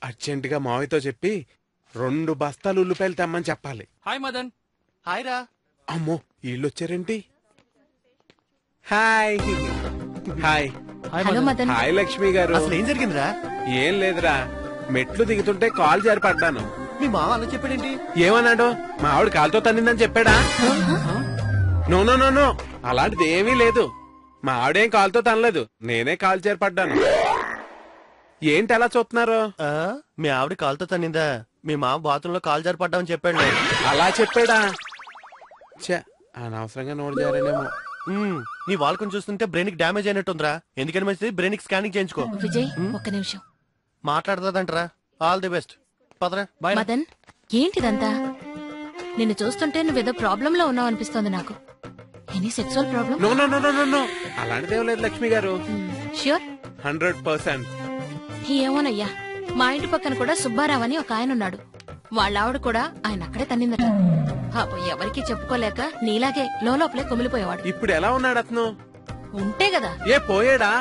Urgent గా మావితో చెప్పి 2 బస్తాలు ఉల్లిపాయలు తెమ్మని చెప్పాలి. హాయ్ మదన్. హాయ్ రా. అమ్మో వీళ్ళొచ్చారేంటి? Hi hi hello Madan. Hi Lakshmi garu. అసలు ఏం జరిగిందిరా? ఏం లేదురా, మెట్లు దిగుతుంటే కాల్ జారి పడ్డాను. మీ మామ అలా చెప్పాడేంటి? ఏమన్నాడు? మా ఆవిడ కాలుతో తన్నిందని చెప్పాడా? నో నో నో నో, అలాంటిది ఏమీ లేదు. మా ఆవిడేం కాలుతో తనలేదు, నేనే కాలు జారి పడ్డాను. ఏంటి అలా చూస్తున్నారు? మీ ఆవిడ కాలుతో తన్నిందా? మీ మామ బాత్రూమ్ లో కాలు జారి పడ్డామని చెప్పాడు. అలా చెప్పాడా? ఛ, అనవసరంగా నోటు జారేనేమో. నీ వాళ్ళకొని చూస్తుంటే బ్రెయిన్ కి డ్యామేజ్ అయినట్టుందిరా. ఎందుకని మంచిది బ్రెయిన్ కి స్కానింగ్ చేయించుకో. విజయ్ ఒక్క నిమిషం మాట్లాడదంటరా. All the best. పదరా. మదన్ ఏంటిదంతా? నిన్ను చూస్తుంటే నువ్వేదో ప్రాబ్లం లో ఉన్నావు అనిపిస్తోంది నాకు. Any sexual problem? No no no no no no, అలాంటిదేం లేదు లక్ష్మి గారు. ష్యూర్? 100%. ఏమోనయ్యా, మా ఇంటి పక్కన కూడా సుబ్బారావు అని ఒక ఆయన ఉన్నాడు. వాళ్ళ ఆవిడ కూడా ఆయన అక్కడే తన్నిందట. ఎవరికి చెప్పుకోలేక నీలాగే లోపలే కుమిలిపోయేవాడు. ఇప్పుడు ఎలా ఉన్నాడు అతను? ఉంటే గదా. ఏ పోయాడా?